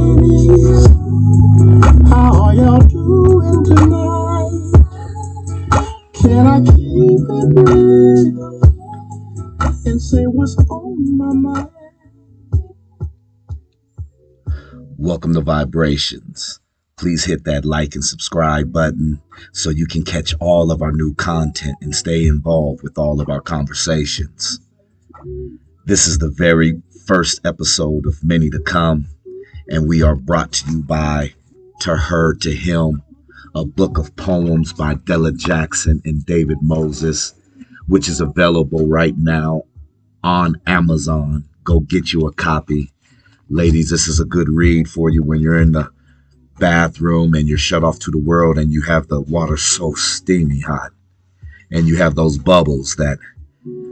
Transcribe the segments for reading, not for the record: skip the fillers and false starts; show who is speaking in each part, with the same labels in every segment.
Speaker 1: ladies, how are y'all doing tonight? Can I keep it real and say what's on my mind?
Speaker 2: Welcome to Vibrationz. Please hit that like and subscribe button so you can catch all of our new content and stay involved with all of our conversations. This is the very first episode of many to come, and we are brought to you by To Her, To Him, a book of poems by Della Jackson and David Moses, which is available right now on Amazon. Go get you a copy. Ladies, this is a good read for you when you're in the bathroom and you're shut off to the world and you have the water so steamy hot and you have those bubbles that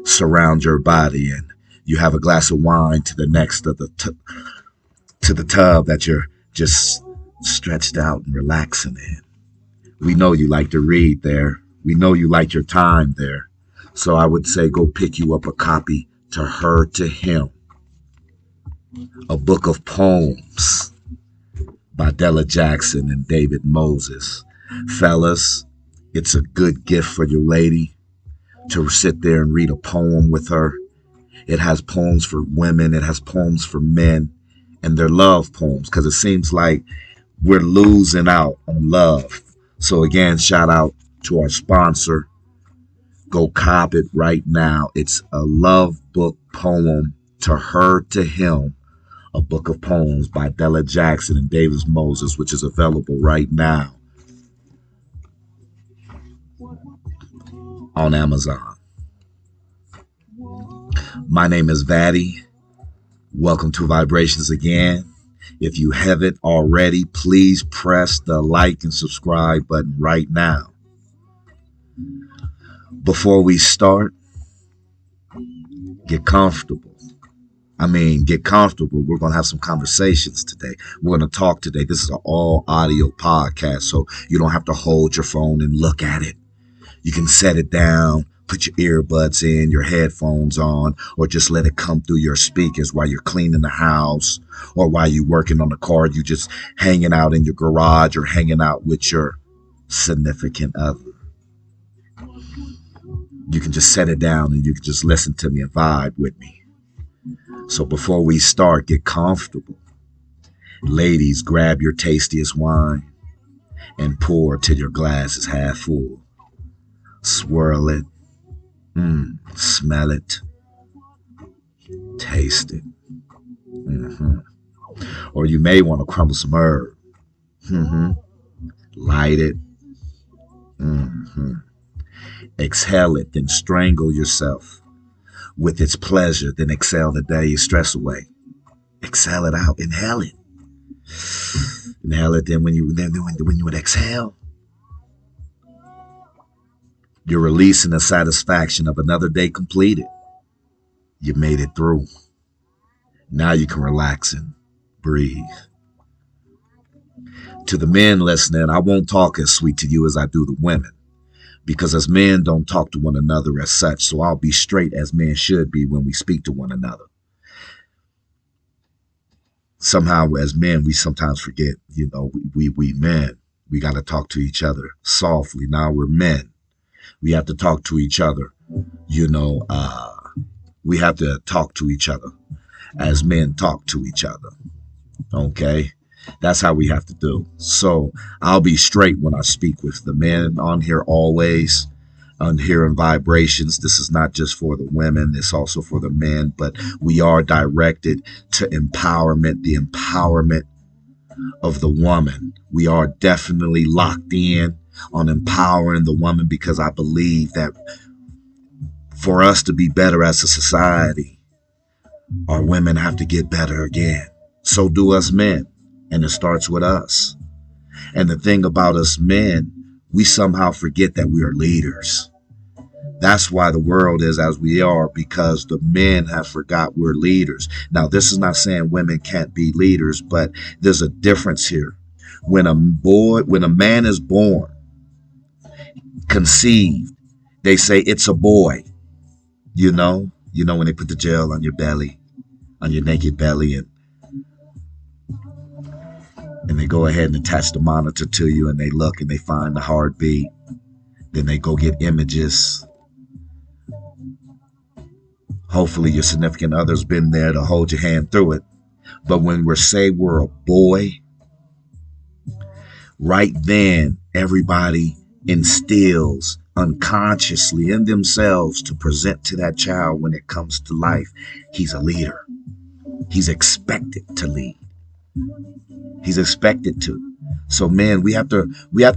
Speaker 2: surround your body and you have a glass of wine to the next of the to the tub that you're just stretched out and relaxing in. We know you like to read there. We know you like your time there. So I would say go pick you up a copy. To Her, To Him, a book of poems by Della Jackson and David Moses. Fellas, it's a good gift for your lady to sit there and read a poem with her. It has poems for women, it has poems for men, and they're love poems because it seems like we're losing out on love. So again, shout out to our sponsor. Go cop it right now. It's a love book poem, To Her, To Him, a book of poems by Della Jackson and David Moses, which is available right now on Amazon. My name is Vatty. Welcome to Vibrationz again. If you haven't already, please press the like and subscribe button right now. Before we start, get comfortable. Get comfortable. We're going to have some conversations today. We're going to talk today. This is an all audio podcast, so you don't have to hold your phone and look at it. You can set it down, put your earbuds in, your headphones on, or just let it come through your speakers while you're cleaning the house or while you're working on the car. You just hanging out in your garage or hanging out with your significant other. You can just set it down and you can just listen to me and vibe with me. So before we start, get comfortable. Ladies, grab your tastiest wine and pour till your glass is half full. Swirl it, smell it, taste it. Or you may want to crumble some herb. Light it. Exhale it, then strangle yourself with its pleasure, then exhale the day's stress away. Exhale it out, inhale it. Inhale it, then when you would exhale, you're releasing the satisfaction of another day completed. You made it through. Now you can relax and breathe. To the men listening, I won't talk as sweet to you as I do the women, because as men don't talk to one another as such, so I'll be straight as men should be when we speak to one another. Somehow as men, we sometimes forget, we men, we got to talk to each other softly. Now we're men. We have to talk to each other. We have to talk to each other as men talk to each other. Okay? That's how we have to do. So I'll be straight when I speak with the men on here always. On here in Vibrationz, this is not just for the women, it's also for the men, but we are directed to empowerment, the empowerment of the woman. We are definitely locked in on empowering the woman because I believe that for us to be better as a society, our women have to get better again. So do us men. And it starts with us. And the thing about us men, we somehow forget that we are leaders. That's why the world is as we are, because the men have forgot we're leaders. Now, this is not saying women can't be leaders, but there's a difference here. When a man is born, conceived, they say it's a boy. When they put the gel on your belly, on your naked belly, and and they go ahead and attach the monitor to you, and they look and they find the heartbeat. Then they go get images. Hopefully your significant other's been there to hold your hand through it. But when we're a boy, right then everybody instills unconsciously in themselves to present to that child when it comes to life. He's a leader. He's expected to lead. He's expected to. So man, we have to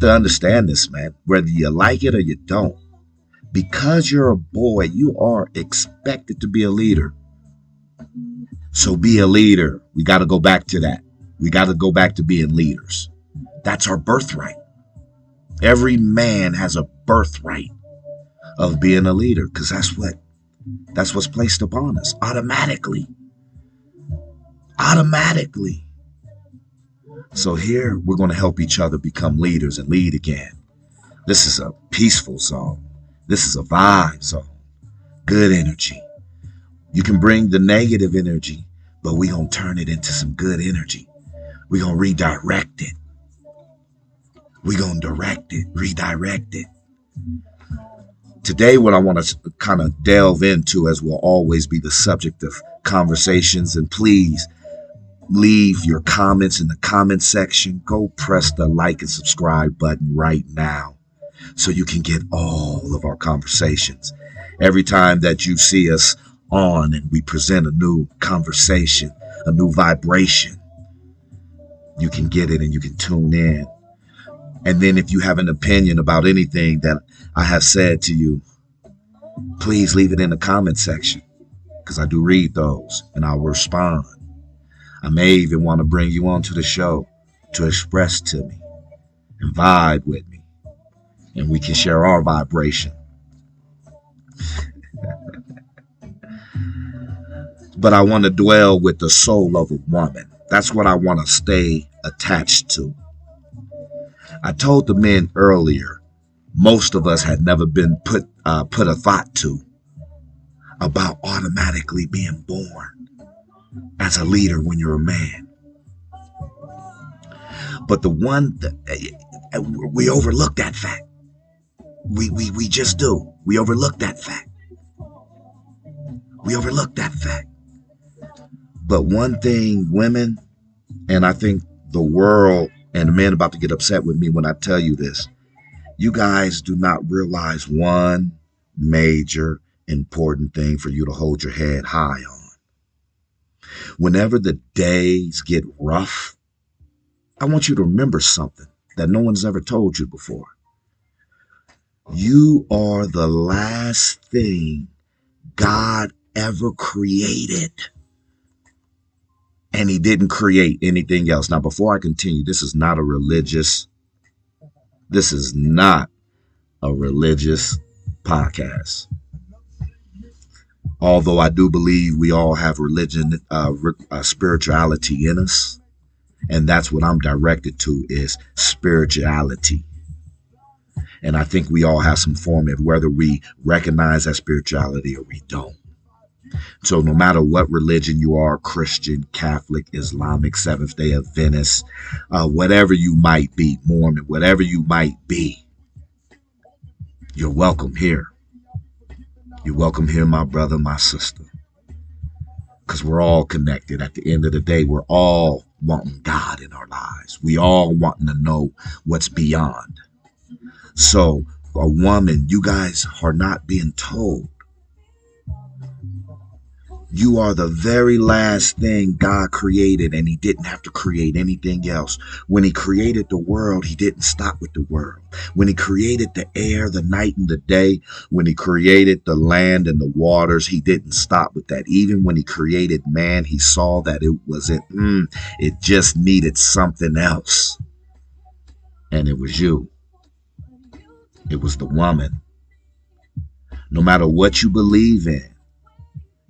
Speaker 2: understand this, man, whether you like it or you don't. Because you're a boy, you are expected to be a leader. So be a leader. We got to go back to that. We got to go back to being leaders. That's our birthright. Every man has a birthright of being a leader, because that's what's placed upon us automatically. Automatically. So here we're going to help each other become leaders and lead again. This is a peaceful zone. This is a vibe zone. Good energy. You can bring the negative energy, but we're going to turn it into some good energy. We're going to redirect it. We're going to direct it, redirect it. Today, what I want to kind of delve into, as will always be the subject of conversations, and please leave your comments in the comment section. Go press the like and subscribe button right now so you can get all of our conversations. Every time that you see us on and we present a new conversation, a new vibration, you can get it and you can tune in. And then if you have an opinion about anything that I have said to you, please leave it in the comment section, because I do read those and I'll respond. I may even want to bring you onto the show to express to me and vibe with me, and we can share our vibration. But I want to dwell with the soul of a woman. That's what I want to stay attached to. I told the men earlier, most of us had never been put a thought to about automatically being born as a leader when you're a man. But the one that we overlook that fact. We just do. We overlook that fact. We overlook that fact. But one thing, women, and I think the world and the men about to get upset with me when I tell you this, you guys do not realize one major important thing for you to hold your head high on. Whenever the days get rough, I want you to remember something that no one's ever told you before. You are the last thing God ever created. And he didn't create anything else. Now, before I continue, this is not a religious podcast. Although I do believe we all have religion, spirituality in us. And that's what I'm directed to, is spirituality. And I think we all have some form of whether we recognize that spirituality or we don't. So no matter what religion you are, Christian, Catholic, Islamic, Seventh-day Adventist, whatever you might be, Mormon, whatever you might be, you're welcome here. You're welcome here, my brother, my sister. Because we're all connected. At the end of the day, we're all wanting God in our lives. We all wanting to know what's beyond. So a woman, you guys are not being told. You are the very last thing God created, and he didn't have to create anything else. When he created the world, he didn't stop with the world. When he created the air, the night and the day, when he created the land and the waters, he didn't stop with that. Even when he created man, he saw that it just needed something else. And it was you. It was the woman. No matter what you believe in,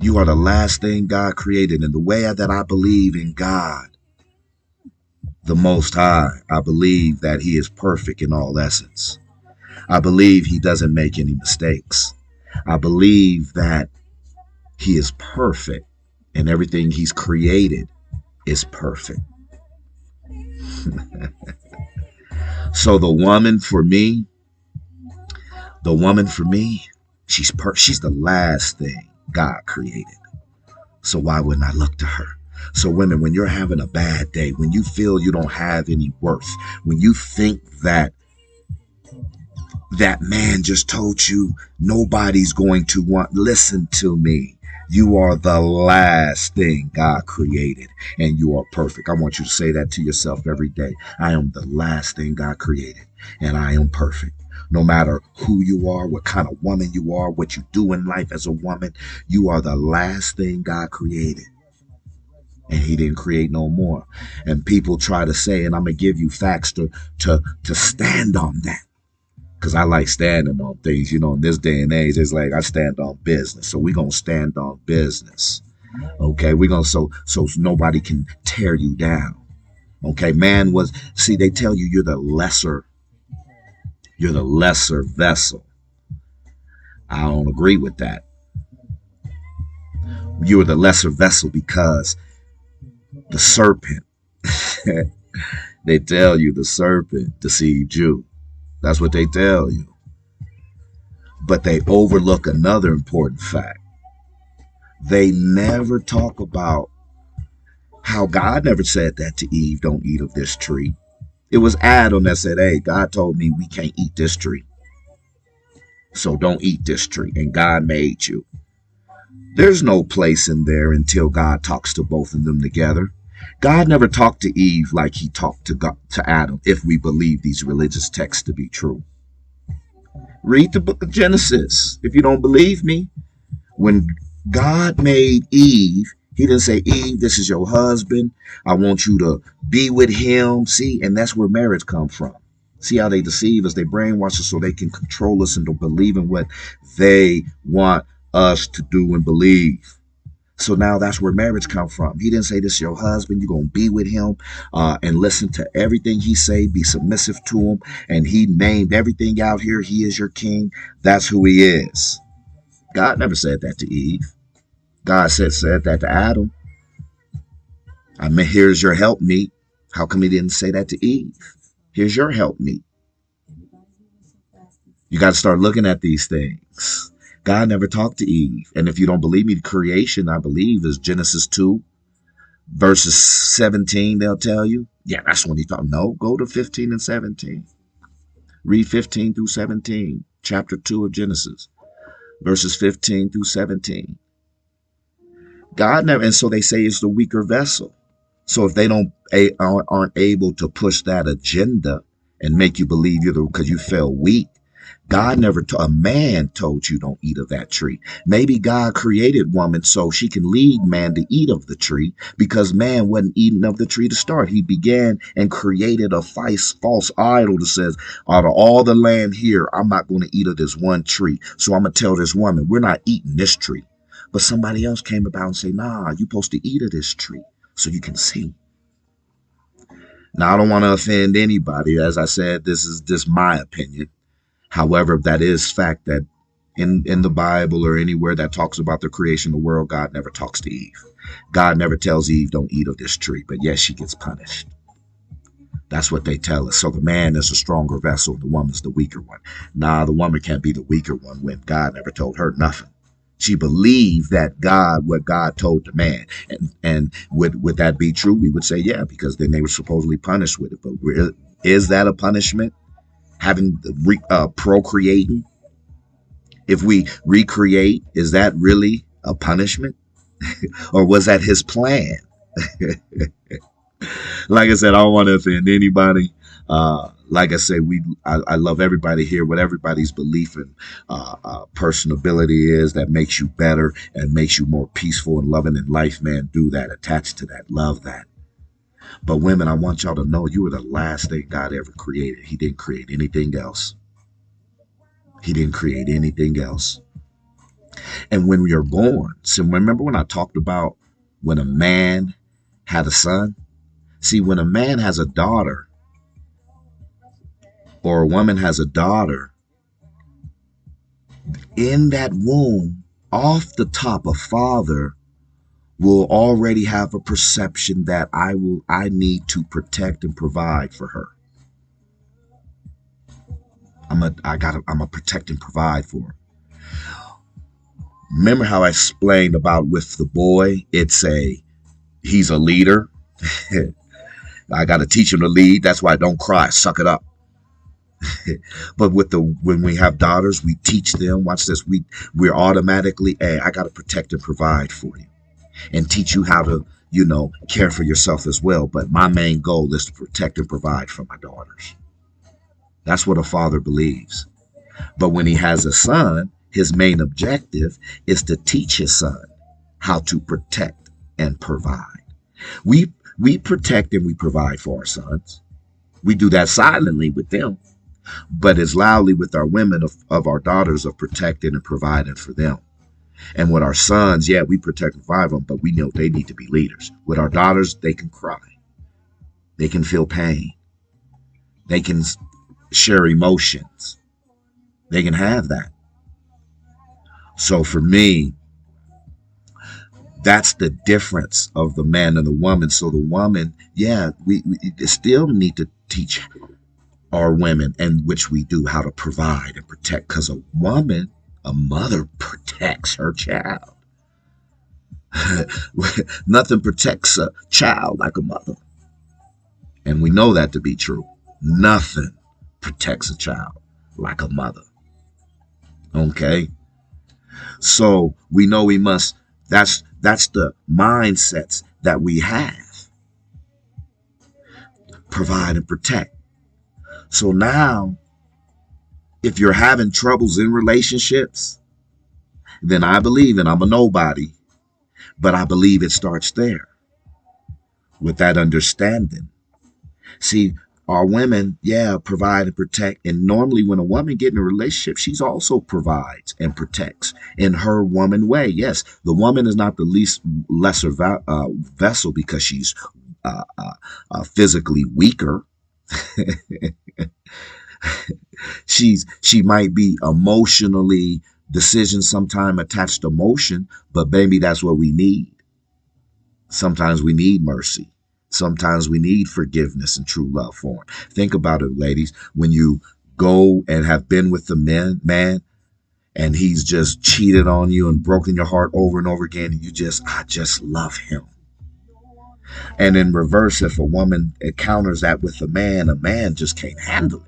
Speaker 2: you are the last thing God created. And the way that I believe in God, the Most High, I believe that he is perfect in all essence. I believe he doesn't make any mistakes. I believe that he is perfect and everything he's created is perfect. So the woman for me, she's the last thing God created. So why wouldn't I look to her? So women, when you're having a bad day, when you feel you don't have any worth, when you think that that man just told you nobody's going to want, listen to me. You are the last thing God created and you are perfect. I want you to say that to yourself every day. I am the last thing God created and I am perfect. No matter who you are, what kind of woman you are, what you do in life as a woman, you are the last thing God created. And he didn't create no more. And people try to say, and I'm gonna give you facts to stand on that. Because I like standing on things, in this day and age, it's like I stand on business. So we're gonna stand on business. Okay, we're gonna so nobody can tear you down. Okay, they tell you you're the lesser vessel. I don't agree with that. You are the lesser vessel because the serpent, they tell you the serpent deceived you. That's what they tell you. But they overlook another important fact. They never talk about how God never said that to Eve, don't eat of this tree. It was Adam that said, hey, God told me we can't eat this tree. So don't eat this tree. And God made you. There's no place in there until God talks to both of them together. God never talked to Eve like he talked to Adam, if we believe these religious texts to be true. Read the book of Genesis. If you don't believe me, when God made Eve, he didn't say, Eve, this is your husband. I want you to be with him. See, and that's where marriage comes from. See how they deceive us, they brainwash us so they can control us into believing what they want us to do and believe. So now that's where marriage comes from. He didn't say this is your husband. You're going to be with him and listen to everything he say, be submissive to him. And he named everything out here. He is your king. That's who he is. God never said that to Eve. God said that to Adam. I mean, here's your helpmeet. How come he didn't say that to Eve? Here's your helpmeet. You got to start looking at these things. God never talked to Eve. And if you don't believe me, the creation, I believe, is Genesis 2, verses 17, they'll tell you. Yeah, that's when he talked. No, go to 15 and 17. Read 15 through 17, chapter 2 of Genesis, verses 15 through 17. God never, and so they say it's the weaker vessel. So if they aren't able to push that agenda and make you believe because you felt weak, God never a man told you don't eat of that tree. Maybe God created woman so she can lead man to eat of the tree because man wasn't eating of the tree to start. He began and created a false idol that says, out of all the land here, I'm not going to eat of this one tree. So I'm going to tell this woman, we're not eating this tree. But somebody else came about and say, nah, you're supposed to eat of this tree so you can see. Now, I don't want to offend anybody. As I said, this is just my opinion. However, that is fact that in the Bible or anywhere that talks about the creation of the world, God never talks to Eve. God never tells Eve, don't eat of this tree. But yes, she gets punished. That's what they tell us. So the man is a stronger vessel. The woman's the weaker one. Nah, the woman can't be the weaker one when God never told her nothing. She believed that what God told the man. And would that be true? We would say, yeah, because then they were supposedly punished with it. But is that a punishment? Procreating? If we recreate, is that really a punishment? Or was that his plan? Like I said, I don't want to offend anybody. Like I said, I love everybody here, what everybody's belief and personability is that makes you better and makes you more peaceful and loving in life, man. Do that, attach to that, love that. But women, I want y'all to know you were the last thing God ever created. He didn't create anything else. He didn't create anything else. And when we are born, so remember when I talked about when a man had a son? See, when a man has a daughter or a woman has a daughter, in that womb, off the top, a father will already have a perception that I need to protect and provide for her. I'm a protect and provide for her. Remember how I explained about with the boy, he's a leader. I got to teach him to lead. That's why I don't cry. Suck it up. But when we have daughters, we teach them. Watch this. We're automatically, hey, I got to protect and provide for you, and teach you how to, care for yourself as well. But my main goal is to protect and provide for my daughters. That's what a father believes. But when he has a son, his main objective is to teach his son how to protect and provide. We protect and we provide for our sons. We do that silently with them, but as loudly with our women of our daughters of protecting and providing for them. And with our sons, yeah, we protect and provide them, but we know they need to be leaders. With our daughters, they can cry. They can feel pain. They can share emotions. They can have that. So for me, that's the difference of the man and the woman. So the woman, yeah, we still need to teach our women, and which we do, how to provide and protect. Because a mother protects her child. Nothing protects a child like a mother. And we know that to be true. Nothing protects a child like a mother. Okay? So we know we must, that's the mindsets that we have. Provide and protect. So now, if you're having troubles in relationships, then I believe, and I'm a nobody, but I believe it starts there with that understanding. See, our women, yeah, provide and protect. And normally when a woman gets in a relationship, she's also provides and protects in her woman way. Yes, the woman is not the lesser vessel because she's physically weaker. She might be emotionally decision sometime attached to emotion, but baby, that's what we need. Sometimes we need mercy. Sometimes we need forgiveness and true love for him. Think about it, ladies. When you go and have been with the man and he's just cheated on you and broken your heart over and over again, and I just love him. And in reverse, if a woman encounters that with a man just can't handle it.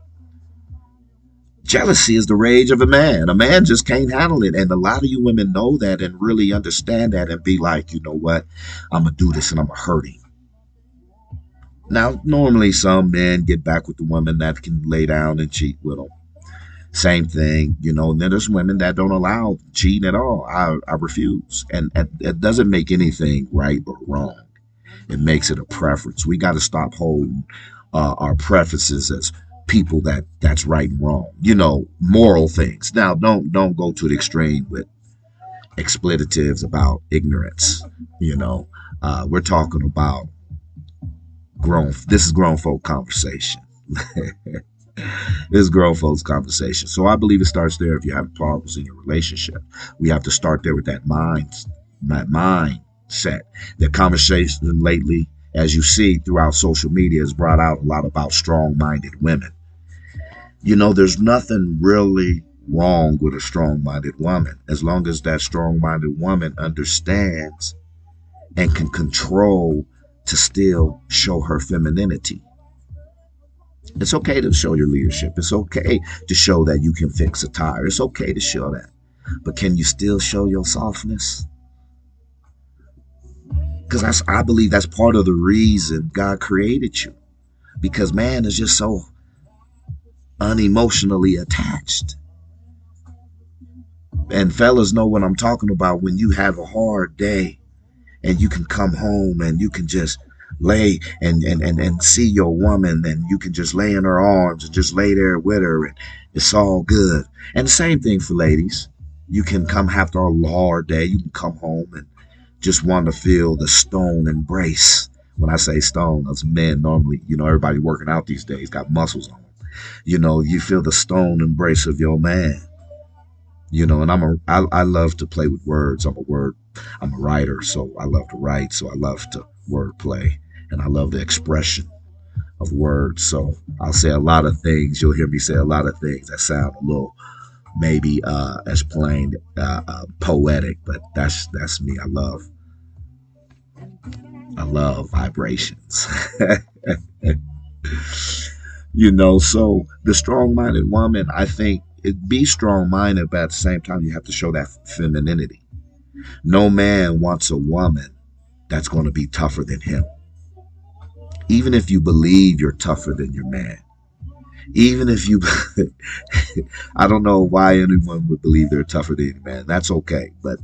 Speaker 2: Jealousy is the rage of a man. A man just can't handle it. And a lot of you women know that and really understand that and be like, you know what? I'm going to do this and I'm going to hurt him. Now, normally some men get back with the woman that can lay down and cheat with them. Same thing, and then there's women that don't allow cheating at all. I refuse. And it doesn't make anything right or wrong. It makes it a preference. We got to stop holding our preferences as people that's right and wrong, moral things. Now don't go to the extreme with expletives about ignorance. We're talking about this is grown folk conversation. This is grown folks conversation. So I believe it starts there. If you have problems in your relationship, we have to start there with that mindset. The conversation lately, as you see throughout social media, has brought out a lot about strong-minded women. There's nothing really wrong with a strong-minded woman as long as that strong-minded woman understands and can control to still show her femininity. It's okay to show your leadership. It's okay to show that you can fix a tire. It's okay to show that. But can you still show your softness? Because I believe that's part of the reason God created you. Because man is just so unemotionally attached. And fellas know what I'm talking about when you have a hard day and you can come home and you can just lay and see your woman and you can just lay in her arms and just lay there with her and it's all good. And the same thing for ladies. You can come after a hard day. You can come home and just want to feel the stone embrace. When I say stone, those men normally, everybody working out these days got muscles on them. You feel the stone embrace of your man. And I love to play with words. I'm a writer, so I love to write. So I love to word play, and I love the expression of words. So I'll say a lot of things. You'll hear me say a lot of things that sound a little maybe as plain poetic, but that's me. I love vibrations. So the strong-minded woman, I think, it be strong-minded, but at the same time, you have to show that femininity. No man wants a woman that's going to be tougher than him. Even if you believe you're tougher than your man, even if you, I don't know why anyone would believe they're tougher than any man. That's okay, but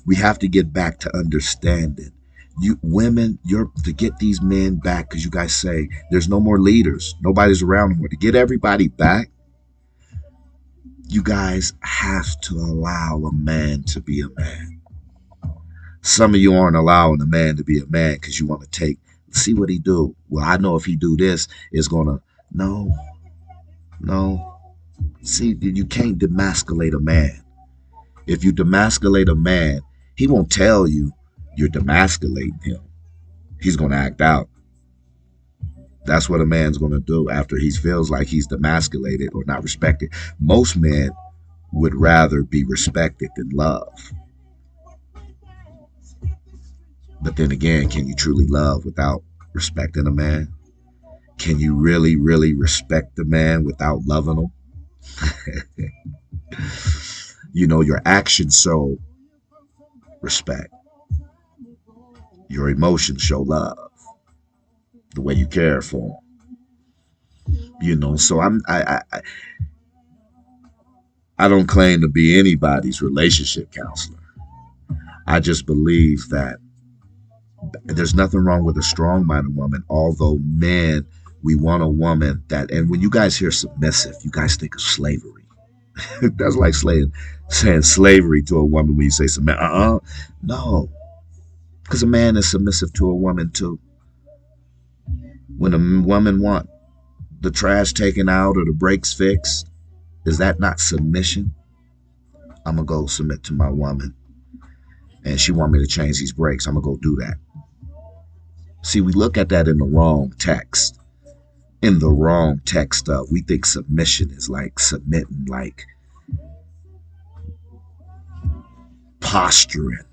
Speaker 2: we have to get back to understanding. You women, you're to get these men back because you guys say there's no more leaders, nobody's around anymore. To get everybody back, you guys have to allow a man to be a man. Some of you aren't allowing a man to be a man because you want to see what he do. Well, I know if he do this, it's gonna. No, no. See, you can't demasculate a man. If you demasculate a man, he won't tell you you're demasculating him. He's gonna act out. That's what a man's gonna do after he feels like he's demasculated or not respected. Most men would rather be respected than loved. But then again, can you truly love without respecting a man? Can you really, really respect the man without loving him? Your actions show respect. Your emotions show love. The way you care for them. So I don't claim to be anybody's relationship counselor. I just believe that there's nothing wrong with a strong-minded woman, although men, we want a woman that, and when you guys hear submissive, you guys think of slavery. That's like saying slavery to a woman when you say submit. No, because a man is submissive to a woman too. When a woman want the trash taken out or the brakes fixed, is that not submission? I'm gonna go submit to my woman, and she want me to change these brakes. I'm gonna go do that. See, we look at that in the wrong text. In the wrong text, we think submission is like submitting, like posturing,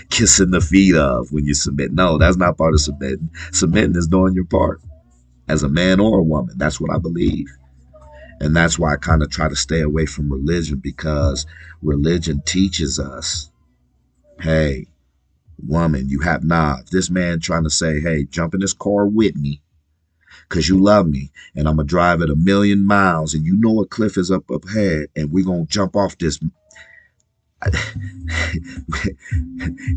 Speaker 2: kissing the feet of when you submit. No, that's not part of submitting. Submitting is doing your part as a man or a woman. That's what I believe. And that's why I kind of try to stay away from religion, because religion teaches us, hey, woman, you have if this man trying to say, hey, jump in this car with me because you love me, and I'm going to drive at 1,000,000 miles, and you know a cliff is up ahead, and we're going to jump off this.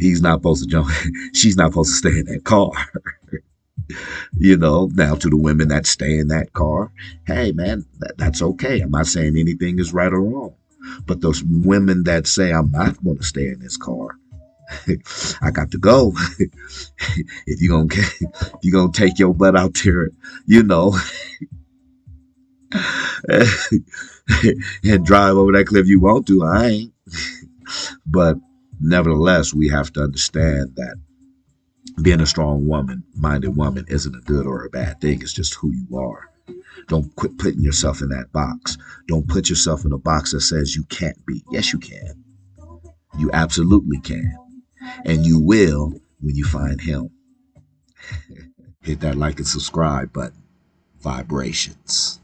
Speaker 2: He's not supposed to jump. She's not supposed to stay in that car. Now to the women that stay in that car, hey, man, that's okay. I'm not saying anything is right or wrong. But those women that say, I'm not going to stay in this car, I got to go. If you're gonna take your butt out there, and drive over that cliff, you want to. I ain't. But nevertheless, we have to understand that being a strong minded woman isn't a good or a bad thing. It's just who you are. Don't quit putting yourself in that box. Don't put yourself in a box that says you can't be. Yes, you can. You absolutely can. And you will when you find him. Hit that like and subscribe button. Vibrations.